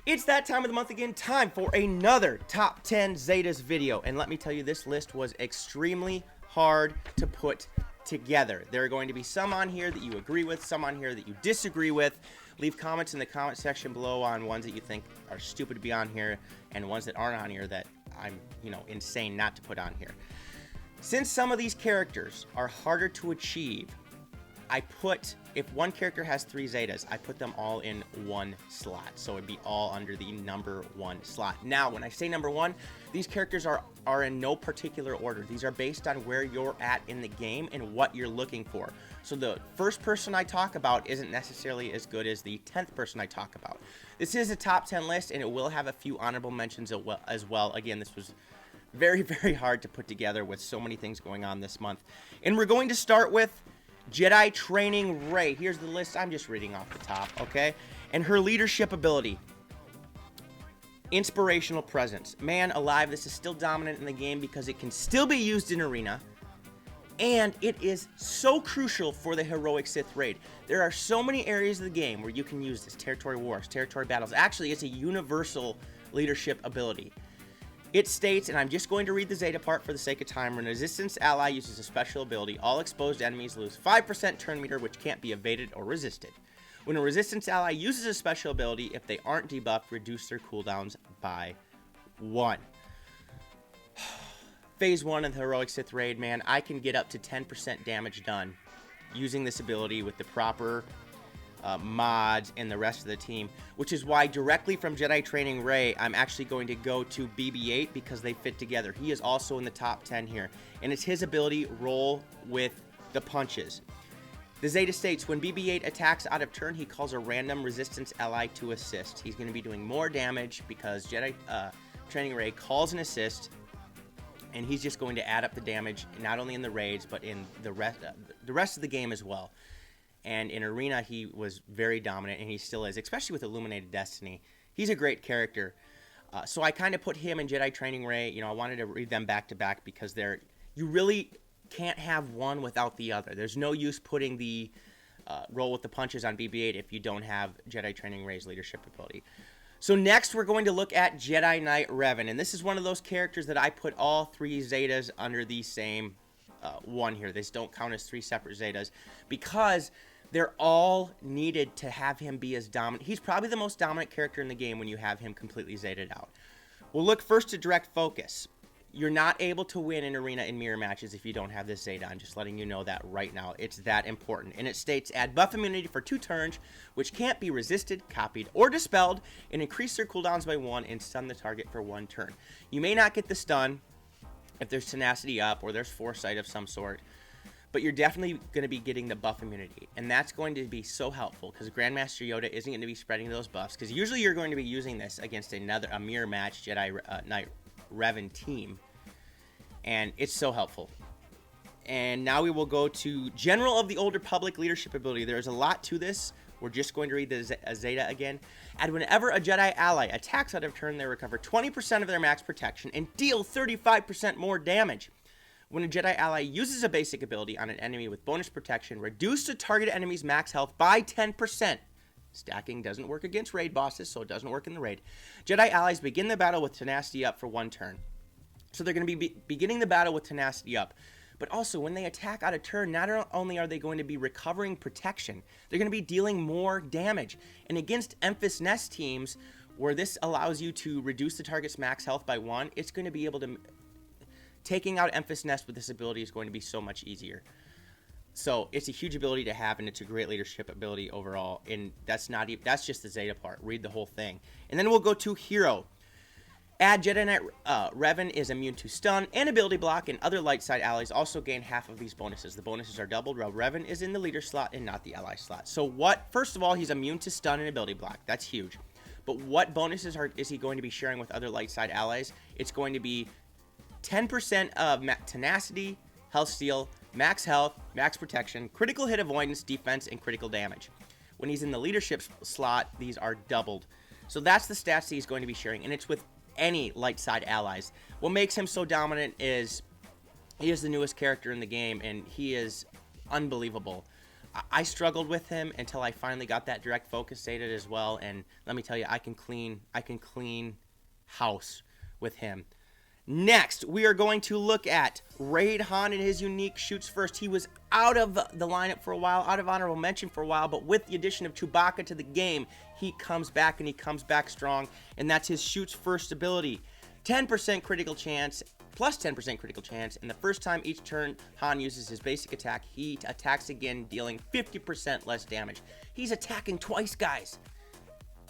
It's that time of the month again, time for another top 10 Zetas video. And let me tell you, this list was extremely hard to put together. There are going to be some on here that you agree with, some on here that you disagree with. Leave comments in the comment section below on ones that you think are stupid to be on here and ones that aren't on here that I'm, insane not to put on here. Since some of these characters are harder to achieve, if one character has 3 Zetas, I put them all in one slot. So it'd be all under the number 1 slot. Now, when I say number 1, these characters are in no particular order. These are based on where you're at in the game and what you're looking for. So the first person I talk about isn't necessarily as good as the 10th person I talk about. This is a top 10 list, and it will have a few honorable mentions as well. Again, this was very, very hard to put together with so many things going on this month. And we're going to start with Jedi Training Rey. Here's the list. I'm just reading off the top, okay? And her leadership ability. Inspirational presence. Man alive, this is still dominant in the game because it can still be used in Arena. And it is so crucial for the Heroic Sith Raid. There are so many areas of the game where you can use this. Territory wars, territory battles. Actually, it's a universal leadership ability. It states, and I'm just going to read the Zeta part for the sake of time, when a resistance ally uses a special ability, all exposed enemies lose 5% turn meter, which can't be evaded or resisted. When a resistance ally uses a special ability, if they aren't debuffed, reduce their cooldowns by 1. Phase 1 of the Heroic Sith Raid, man, I can get up to 10% damage done using this ability with the proper mods and the rest of the team, which is why directly from Jedi Training Rey, I'm actually going to go to BB-8 because they fit together. He is also in the top 10 here, and it's his ability, Roll with the Punches. The Zeta states, when BB-8 attacks out of turn, he calls a random resistance ally to assist. He's going to be doing more damage because Jedi Training Rey calls an assist, and he's just going to add up the damage, not only in the raids, but in the rest of the game as well. And in Arena, he was very dominant, and he still is, especially with Illuminated Destiny. He's a great character. So I kind of put him in Jedi Training Rey. I wanted to read them back to back because you really can't have one without the other. There's no use putting the Roll with the Punches on BB-8 if you don't have Jedi Training Rey's leadership ability. So next, we're going to look at Jedi Knight Revan. And this is one of those characters that I put all 3 Zetas under the same one here. These don't count as 3 separate Zetas because they're all needed to have him be as dominant. He's probably the most dominant character in the game when you have him completely Zeted out. We'll look first to direct focus. You're not able to win in Arena and mirror matches if you don't have this Zeta. I'm just letting you know that right now. It's that important. And it states, add buff immunity for 2 turns, which can't be resisted, copied, or dispelled, and increase their cooldowns by 1 and stun the target for 1 turn. You may not get the stun if there's tenacity up or there's foresight of some sort, but you're definitely going to be getting the buff immunity, and that's going to be so helpful because Grandmaster Yoda isn't going to be spreading those buffs, because usually you're going to be using this against a mirror match Jedi Knight Revan team, and it's so helpful. And now we will go to General of the Old Republic leadership ability. There's a lot to this. We're just going to read the Zeta again. And whenever a Jedi ally attacks out of turn, they recover 20% of their max protection and deal 35% more damage. When a Jedi ally uses a basic ability on an enemy with bonus protection, reduce the target enemy's max health by 10%. Stacking doesn't work against raid bosses, so it doesn't work in the raid. Jedi allies begin the battle with tenacity up for 1 turn. So they're going to be beginning the battle with tenacity up. But also, when they attack out of turn, not only are they going to be recovering protection, they're going to be dealing more damage. And against Emphas Nest teams, where this allows you to reduce the target's max health by 1, it's going to be able to... Taking out Emphas Nest with this ability is going to be so much easier. So it's a huge ability to have, and it's a great leadership ability overall. And that's just the Zeta part. Read the whole thing. And then we'll go to Hero. Add Jedi Knight Revan is immune to stun and ability block, and other light side allies also gain half of these bonuses. The bonuses are doubled while Revan is in the leader slot and not the ally slot. So first of all, he's immune to stun and ability block. That's huge. But what bonuses is he going to be sharing with other light side allies? It's going to be 10% of tenacity, health steal, max health, max protection, critical hit avoidance, defense, and critical damage. When he's in the leadership slot, these are doubled. So that's the stats that he's going to be sharing, and it's with any light side allies. What makes him so dominant is he is the newest character in the game, and he is unbelievable. I struggled with him until I finally got that direct focus Zeta as well, and let me tell you, I can clean house with him. Next, we are going to look at Rein and his unique shoots first. He was out of the lineup for a while, out of honorable mention for a while, but with the addition of Chewbacca to the game, he comes back, and he comes back strong, and that's his shoots first ability. 10% critical chance, plus 10% critical chance, and the first time each turn Han uses his basic attack, he attacks again, dealing 50% less damage. He's attacking twice, guys.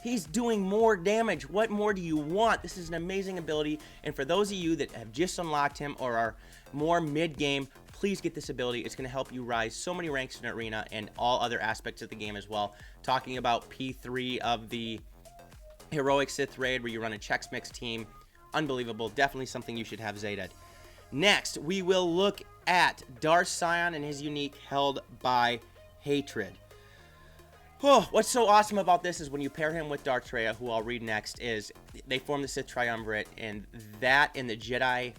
He's doing more damage. What more do you want? This is an amazing ability, and for those of you that have just unlocked him or are more mid-game, please get this ability. It's going to help you rise so many ranks in Arena and all other aspects of the game as well. Talking about P3 of the Heroic Sith Raid, where you run a Chex Mix team. Unbelievable. Definitely something you should have Zeta'd. Next, we will look at Darthsion and his unique Held by Hatred. Oh, what's so awesome about this is when you pair him with Darth Trai, who I'll read next, is they form the Sith Triumvirate, and that and the Jedi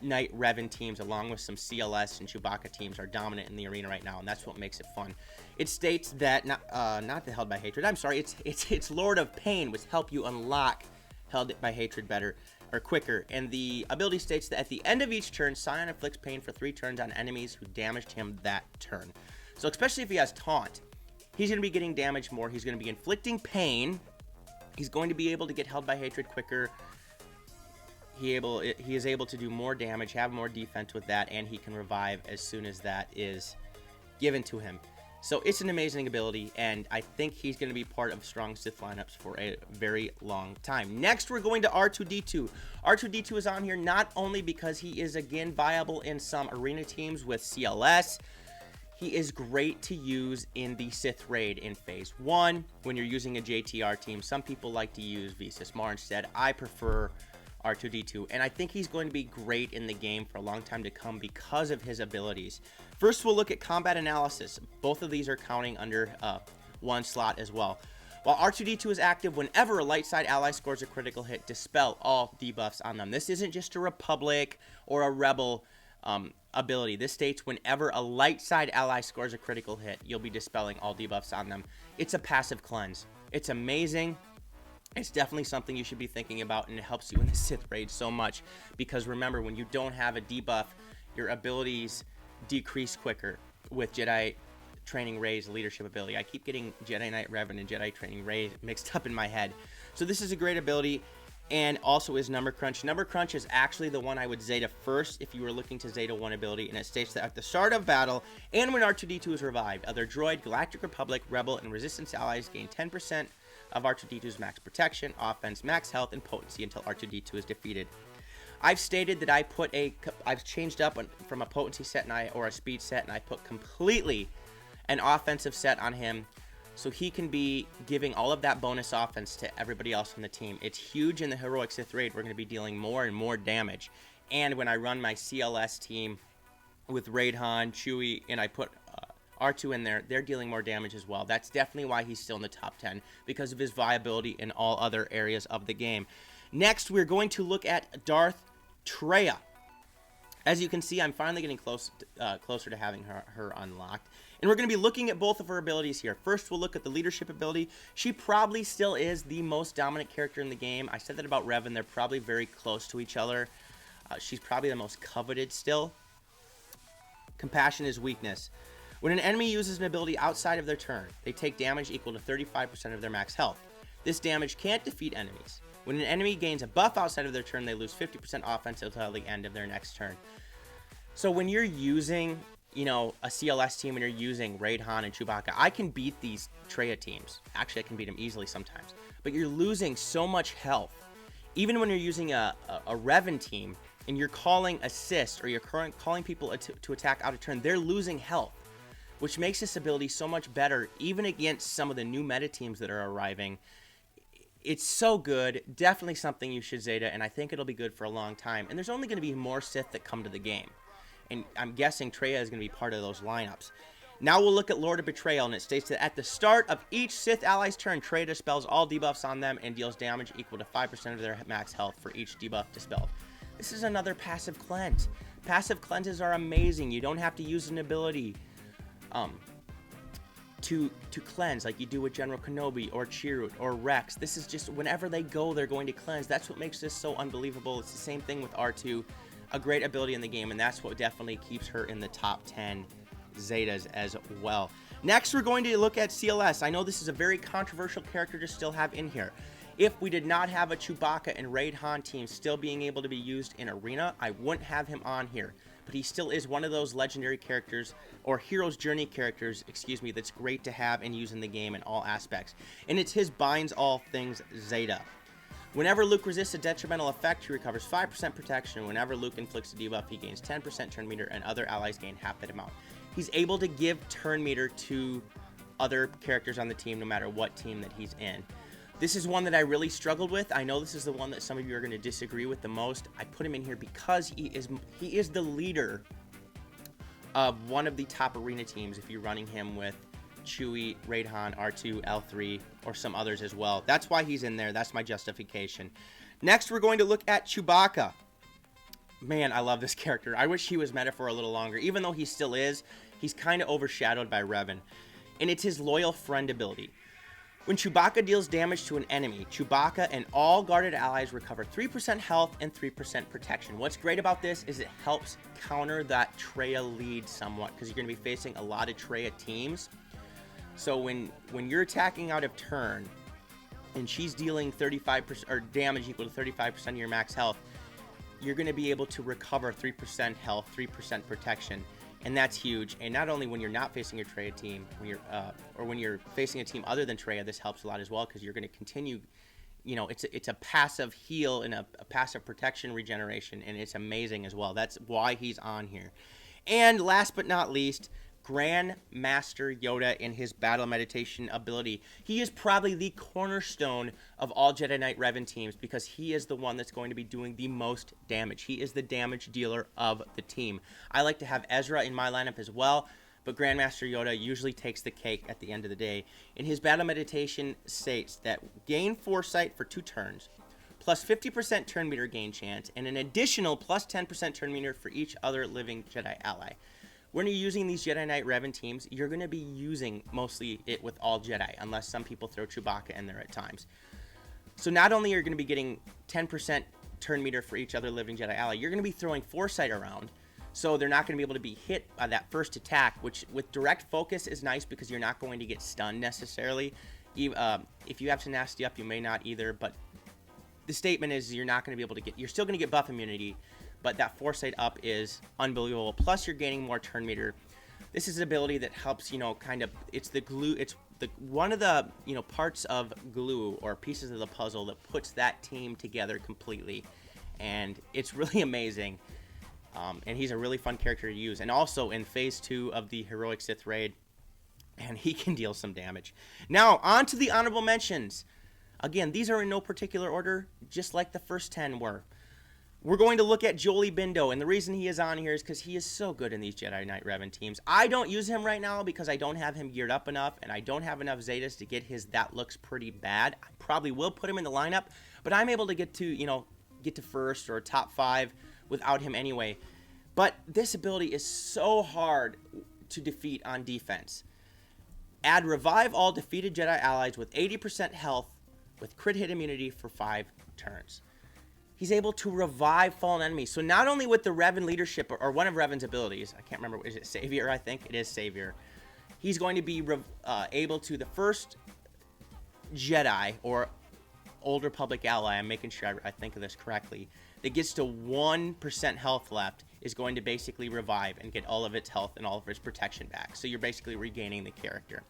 Knight Revan teams, along with some CLS and Chewbacca teams, are dominant in the arena right now, and that's what makes it fun. It states that, not the Held by Hatred, I'm sorry, it's Lord of Pain, which help you unlock Held by Hatred better or quicker, and the ability states that at the end of each turn, Sion inflicts pain for 3 turns on enemies who damaged him that turn. So especially if he has Taunt, he's going to be getting damaged more. He's going to be inflicting pain. He's going to be able to get Held by Hatred quicker. He is able to do more damage, have more defense with that, and he can revive as soon as that is given to him. So it's an amazing ability, and I think he's going to be part of strong Sith lineups for a very long time. Next, we're going to R2-D2. R2-D2 is on here not only because he is, again, viable in some arena teams with CLS. He is great to use in the Sith Raid in Phase 1 when you're using a JTR team. Some people like to use Visas Mar instead. I prefer R2-D2, and I think he's going to be great in the game for a long time to come because of his abilities. First, we'll look at combat analysis. Both of these are counting under one slot as well. While R2-D2 is active, whenever a light side ally scores a critical hit, dispel all debuffs on them. This isn't just a Republic or a Rebel ability. This states whenever a light side ally scores a critical hit, you'll be dispelling all debuffs on them. It's a passive cleanse. It's amazing. It's definitely something you should be thinking about, and it helps you in the Sith Raid so much, because remember, when you don't have a debuff, your abilities decrease quicker with Jedi Training Ray's leadership ability. I keep getting Jedi Knight Revan and Jedi Training Ray mixed up in my head. So this is a great ability, and also is Number Crunch. Number Crunch is actually the one I would Zeta first if you were looking to Zeta one ability, and it states that at the start of battle and when R2-D2 is revived, other droid, Galactic Republic, Rebel, and Resistance allies gain 10% of R2-D2's max protection, offense, max health, and potency until R2-D2 is defeated. I've stated that I've changed up from a potency set or a speed set, and I put completely an offensive set on him, so he can be giving all of that bonus offense to everybody else on the team. It's huge in the Heroic Sith Raid. We're going to be dealing more and more damage. And when I run my CLS team with Rein, Chewie, and I put R2 in there, they're dealing more damage as well. That's definitely why he's still in the top 10, because of his viability in all other areas of the game. Next, we're going to look at Darth Trai. As you can see, I'm finally getting closer to having her unlocked. And we're going to be looking at both of her abilities here. First, we'll look at the leadership ability. She probably still is the most dominant character in the game. I said that about Revan. They're probably very close to each other. She's probably the most coveted still. Compassion is weakness. When an enemy uses an ability outside of their turn, they take damage equal to 35% of their max health. This damage can't defeat enemies. When an enemy gains a buff outside of their turn, they lose 50% offense until the end of their next turn. So when you're using, a CLS team, when you're using Rein, and Chewbacca, I can beat these Trai teams. Actually, I can beat them easily sometimes. But you're losing so much health. Even when you're using a Revan team, and you're calling assist, or you're calling people to attack out of turn, they're losing health, which makes this ability so much better, even against some of the new meta teams that are arriving. It's so good. Definitely something you should Zeta, and I think it'll be good for a long time. And there's only going to be more Sith that come to the game. And I'm guessing Trai is going to be part of those lineups. Now we'll look at Lord of Betrayal, and it states that at the start of each Sith ally's turn, Trai dispels all debuffs on them and deals damage equal to 5% of their max health for each debuff dispelled. This is another passive cleanse. Passive cleanses are amazing. You don't have to use an ability. to cleanse like you do with General Kenobi or Chirrut or Rex. This is just whenever they go, they're going to cleanse. That's what makes this so unbelievable. It's the same thing with R2, a great ability in the game, and that's what definitely keeps her in the top 10 Zetas as well. Next, we're going to look at CLS. I know this is a very controversial character to still have in here. If we did not have a Chewbacca and Rein team still being able to be used in Arena, I wouldn't have him on here. But he still is one of those legendary characters, or Hero's Journey characters, excuse me, that's great to have and use in the game in all aspects. And it's his binds all things Zeta. Whenever Luke resists a detrimental effect, he recovers 5% protection. Whenever Luke inflicts a debuff, he gains 10% turn meter, and other allies gain half that amount. He's able to give turn meter to other characters on the team, no matter what team that he's in. This is one that I really struggled with. I know this is the one that some of you are going to disagree with the most. I put him in here because he is the leader of one of the top Arena teams if you're running him with Chewie, Rein, R2, L3, or some others as well. That's why he's in there. That's my justification. Next, we're going to look at Chewbacca. Man, I love this character. I wish he was meta for a little longer. Even though he still is, he's kind of overshadowed by Revan. And it's his Loyal Friend ability. When Chewbacca deals damage to an enemy, Chewbacca and all guarded allies recover 3% health and 3% protection. What's great about this is it helps counter that Traya lead somewhat, because you're going to be facing a lot of Traya teams. So when you're attacking out of turn and she's dealing 35% or damage equal to 35% of your max health, you're going to be able to recover 3% health, 3% protection. And that's huge. And not only when you're not facing a Traya team, when you're facing a team other than Traya, this helps a lot as well, because you're going to continue, you know, it's a passive heal and a passive protection regeneration, and it's amazing as well. That's why he's on here. And last but not least, Grandmaster Yoda in his battle meditation ability. He is probably the cornerstone of all Jedi Knight Revan teams, because he is the one that's going to be doing the most damage. He is the damage dealer of the team. I like to have Ezra in my lineup as well, but Grandmaster Yoda usually takes the cake at the end of the day. In his battle meditation states that gain foresight for 2 turns, plus 50% turn meter gain chance, and an additional plus 10% turn meter for each other living Jedi ally. When you're using these Jedi Knight Revan teams, you're going to be using mostly it with all Jedi, unless some people throw Chewbacca in there at times. So not only are you going to be getting 10% turn meter for each other living Jedi ally, you're going to be throwing foresight around, so they're not going to be able to be hit by that first attack, which with direct focus is nice because you're not going to get stunned necessarily. If you have Tenacity up, you may not either, but the statement is you're not going to be able to get, you're still going to get buff immunity, but that foresight up is unbelievable. Plus, you're gaining more turn meter. This is an ability that helps, you know, kind of, it's the glue, it's the one of the, you know, parts of glue or pieces of the puzzle that puts that team together completely. And it's really amazing. And he's a really fun character to use. And also in Phase 2 of the Heroic Sith Raid, and he can deal some damage. Now, on to the honorable mentions. Again, these are in no particular order, just like the first 10 were. We're going to look at Jolee Bindo, and the reason he is on here is because he is so good in these Jedi Knight Revan teams. I don't use him right now because I don't have him geared up enough, and I don't have enough Zetas to get his that looks pretty bad. I probably will put him in the lineup, but I'm able to get to, you know, get to first or top 5 without him anyway. But this ability is so hard to defeat on defense. Add Revive all defeated Jedi allies with 80% health with crit hit immunity for 5 turns. He's able to revive fallen enemies. So not only with the Revan leadership, or one of Revan's abilities, I can't remember, is it Savior, I think? It is Savior. He's going to be able to, the first Jedi, or Old Republic ally, I'm making sure I think of this correctly, that gets to 1% health left is going to basically revive and get all of its health and all of its protection back. So you're basically regaining the character.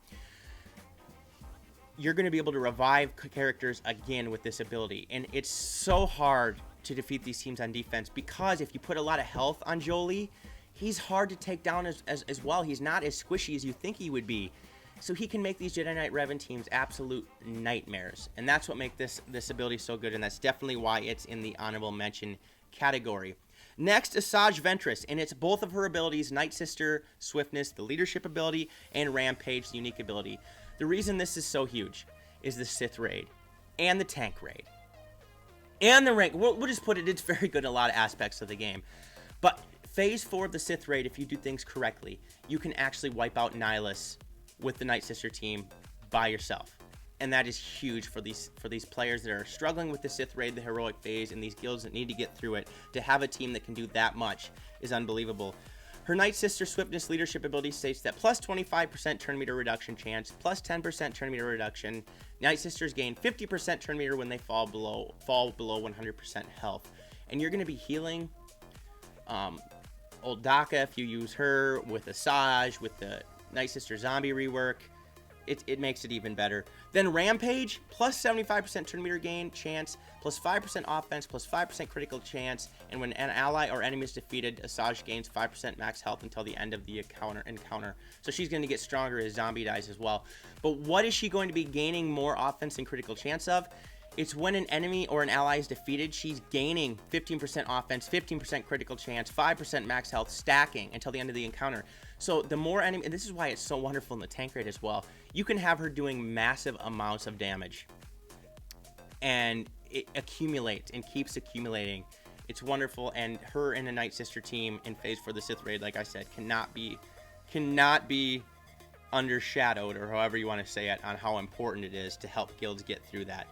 You're going to be able to revive characters again with this ability. And it's so hard to defeat these teams on defense because if you put a lot of health on Jolee, he's hard to take down as well. He's not as squishy as you think he would be. So he can make these Jedi Knight Revan teams absolute nightmares. And that's what makes this ability so good, and that's definitely why it's in the honorable mention category. Next, Asajj Ventress, and it's both of her abilities, Night Sister, Swiftness, the leadership ability, and Rampage, the unique ability. The reason this is so huge is the Sith Raid, and the Tank Raid, and the rank. We'll just put it, it's very good in a lot of aspects of the game. But Phase 4 of the Sith Raid, if you do things correctly, you can actually wipe out Nihilus with the Night Sister team by yourself. And that is huge for these players that are struggling with the Sith Raid, the heroic phase, and these guilds that need to get through it. To have a team that can do that much is unbelievable. Her Night Sister Swiftness leadership ability states that plus 25% turn meter reduction chance, plus 10% turn meter reduction. Night Sisters gain 50% turn meter when they fall below 100% health. And you're going to be healing Old Daka if you use her, with Asajj, with the Night Sister zombie rework. It makes it even better. Then Rampage, plus 75% turn meter gain chance, plus 5% offense, plus 5% critical chance, and when an ally or enemy is defeated, Asajj gains 5% max health until the end of the encounter. So she's going to get stronger as zombie dies as well. But what is she going to be gaining more offense and critical chance of? It's when an enemy or an ally is defeated, she's gaining 15% offense, 15% critical chance, 5% max health, stacking until the end of the encounter. So the more enemy, and this is why it's so wonderful in the tank raid as well, you can have her doing massive amounts of damage. And it accumulates and keeps accumulating. It's wonderful, and her and the Night Sister team in Phase 4 of the Sith Raid, like I said, cannot be undershadowed, or however you want to say it, on how important it is to help guilds get through that.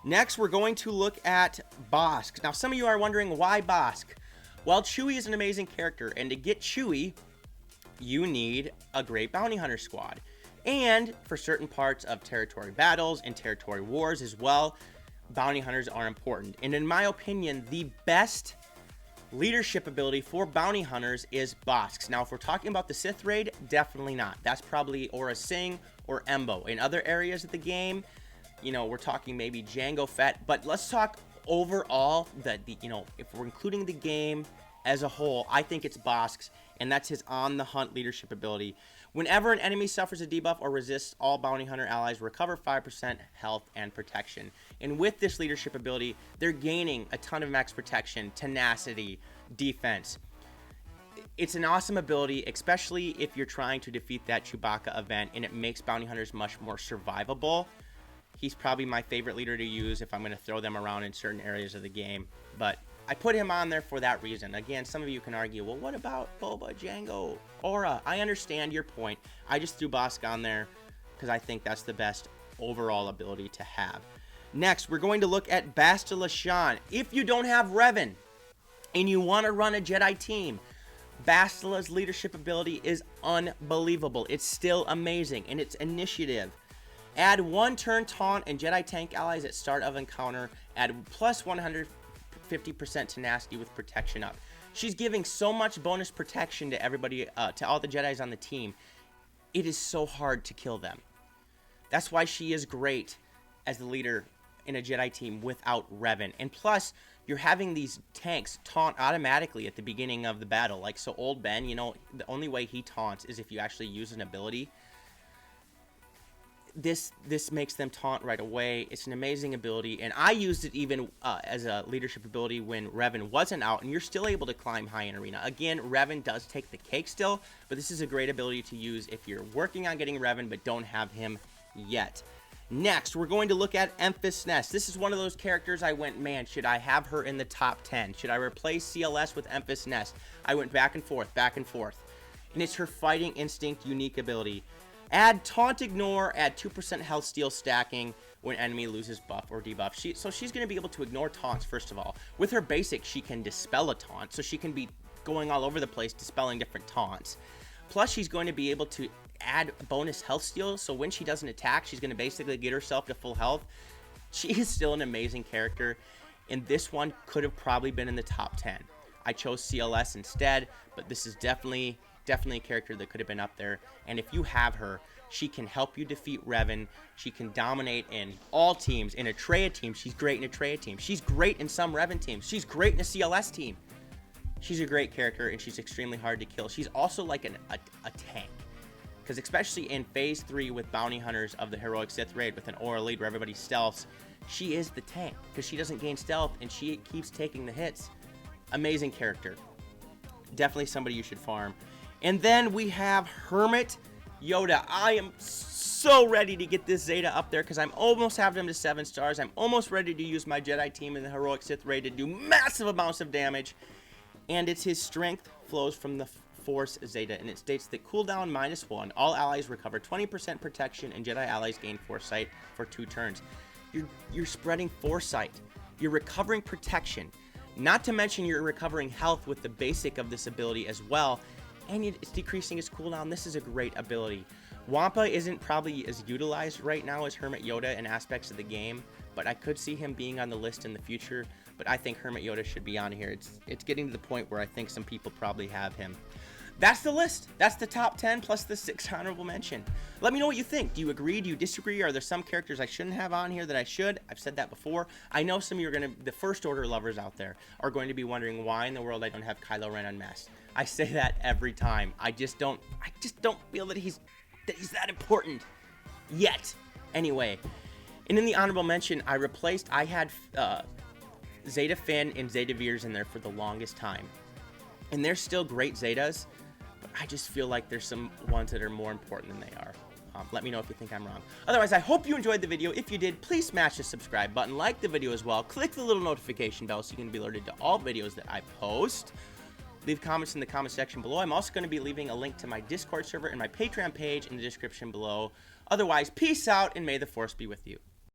Next, we're going to look at Bosque. Now, some of you are wondering, why Bosque? Well, Chewie is an amazing character, and to get Chewie, you need a great bounty hunter squad. And for certain parts of territory battles and territory wars as well, bounty hunters are important. And in my opinion, the best leadership ability for bounty hunters is Bosque. Now, if we're talking about the Sith Raid, definitely not. That's probably Aura Singh or Embo. In other areas of the game, you know, we're talking maybe Jango Fett, but let's talk overall, if we're including the game as a whole, I think it's Bosque's, and that's his on the hunt leadership ability. Whenever an enemy suffers a debuff or resists, all bounty hunter allies recover 5% health and protection. And with this leadership ability, they're gaining a ton of max protection, tenacity, defense. It's an awesome ability, especially if you're trying to defeat that Chewbacca event, and it makes bounty hunters much more survivable. He's probably my favorite leader to use if I'm going to throw them around in certain areas of the game. But I put him on there for that reason. Again, some of you can argue, well, what about Boba, Jango, Aura? I understand your point. I just threw Bosque on there because I think that's the best overall ability to have. Next, we're going to look at Bastila Shan. If you don't have Revan and you want to run a Jedi team, Bastila's leadership ability is unbelievable. It's still amazing, and it's initiative. Add 1 turn taunt and Jedi tank allies at start of encounter. Add plus 150% tenacity with protection up. She's giving so much bonus protection to everybody, to all the Jedis on the team. It is so hard to kill them. That's why she is great as the leader in a Jedi team without Revan. And plus, you're having these tanks taunt automatically at the beginning of the battle. Like, so Old Ben, you know, the only way he taunts is if you actually use an ability. This makes them taunt right away. It's an amazing ability, and I used it even as a leadership ability when Revan wasn't out, and you're still able to climb high in arena. Again, Revan does take the cake still, but this is a great ability to use if you're working on getting Revan but don't have him yet. Next, we're going to look at Enfys Nest. This is one of those characters I went, man, should I have her in the top 10? Should I replace CLS with Enfys Nest? I went back and forth, and it's her fighting instinct unique ability. Add Taunt Ignore, add 2% health steal stacking when enemy loses buff or debuff. So she's going to be able to ignore taunts, first of all. With her basic, she can dispel a taunt, so she can be going all over the place dispelling different taunts. Plus, she's going to be able to add bonus health steal, so when she doesn't attack, she's going to basically get herself to full health. She is still an amazing character, and this one could have probably been in the top 10. I chose CLS instead, but this is definitely a character that could have been up there. And if you have her, she can help you defeat Revan. She can dominate in all teams. In a Traya team, she's great in a Traya team. She's great in some Revan teams. She's great in a CLS team. She's a great character, and she's extremely hard to kill. She's also like a tank. Because especially in Phase 3 with Bounty Hunters of the Heroic Sith Raid with an Aura lead where everybody stealths, she is the tank. Because she doesn't gain stealth, and she keeps taking the hits. Amazing character. Definitely somebody you should farm. And then we have Hermit Yoda. I am so ready to get this Zeta up there because I'm almost having him to 7 stars. I'm almost ready to use my Jedi team in the Heroic Sith Raid to do massive amounts of damage. And it's his strength, flows from the Force Zeta, and it states that cooldown -1, all allies recover 20% protection, and Jedi allies gain foresight for 2 turns. You're spreading foresight. You're recovering protection. Not to mention you're recovering health with the basic of this ability as well, and it's decreasing its cooldown. This is a great ability. Wampa isn't probably as utilized right now as Hermit Yoda in aspects of the game, but I could see him being on the list in the future. But I think Hermit Yoda should be on here. It's getting to the point where I think some people probably have him. That's the list. That's the top 10 plus the 6 honorable mention. Let me know what you think. Do you agree? Do you disagree? Are there some characters I shouldn't have on here that I should? I've said that before. I know some of you are going to, the First Order lovers out there, are going to be wondering why in the world I don't have Kylo Ren unmasked. I say that every time. I just don't feel that he's that important yet. Anyway, and in the honorable mention, I had Zeta Finn and Zeta Veers in there for the longest time. And they're still great Zetas, but I just feel like there's some ones that are more important than they are. Let me know if you think I'm wrong. Otherwise, I hope you enjoyed the video. If you did, please smash the subscribe button, like the video as well, click the little notification bell so you can be alerted to all videos that I post. Leave comments in the comment section below. I'm also going to be leaving a link to my Discord server and my Patreon page in the description below. Otherwise, peace out, and may the Force be with you.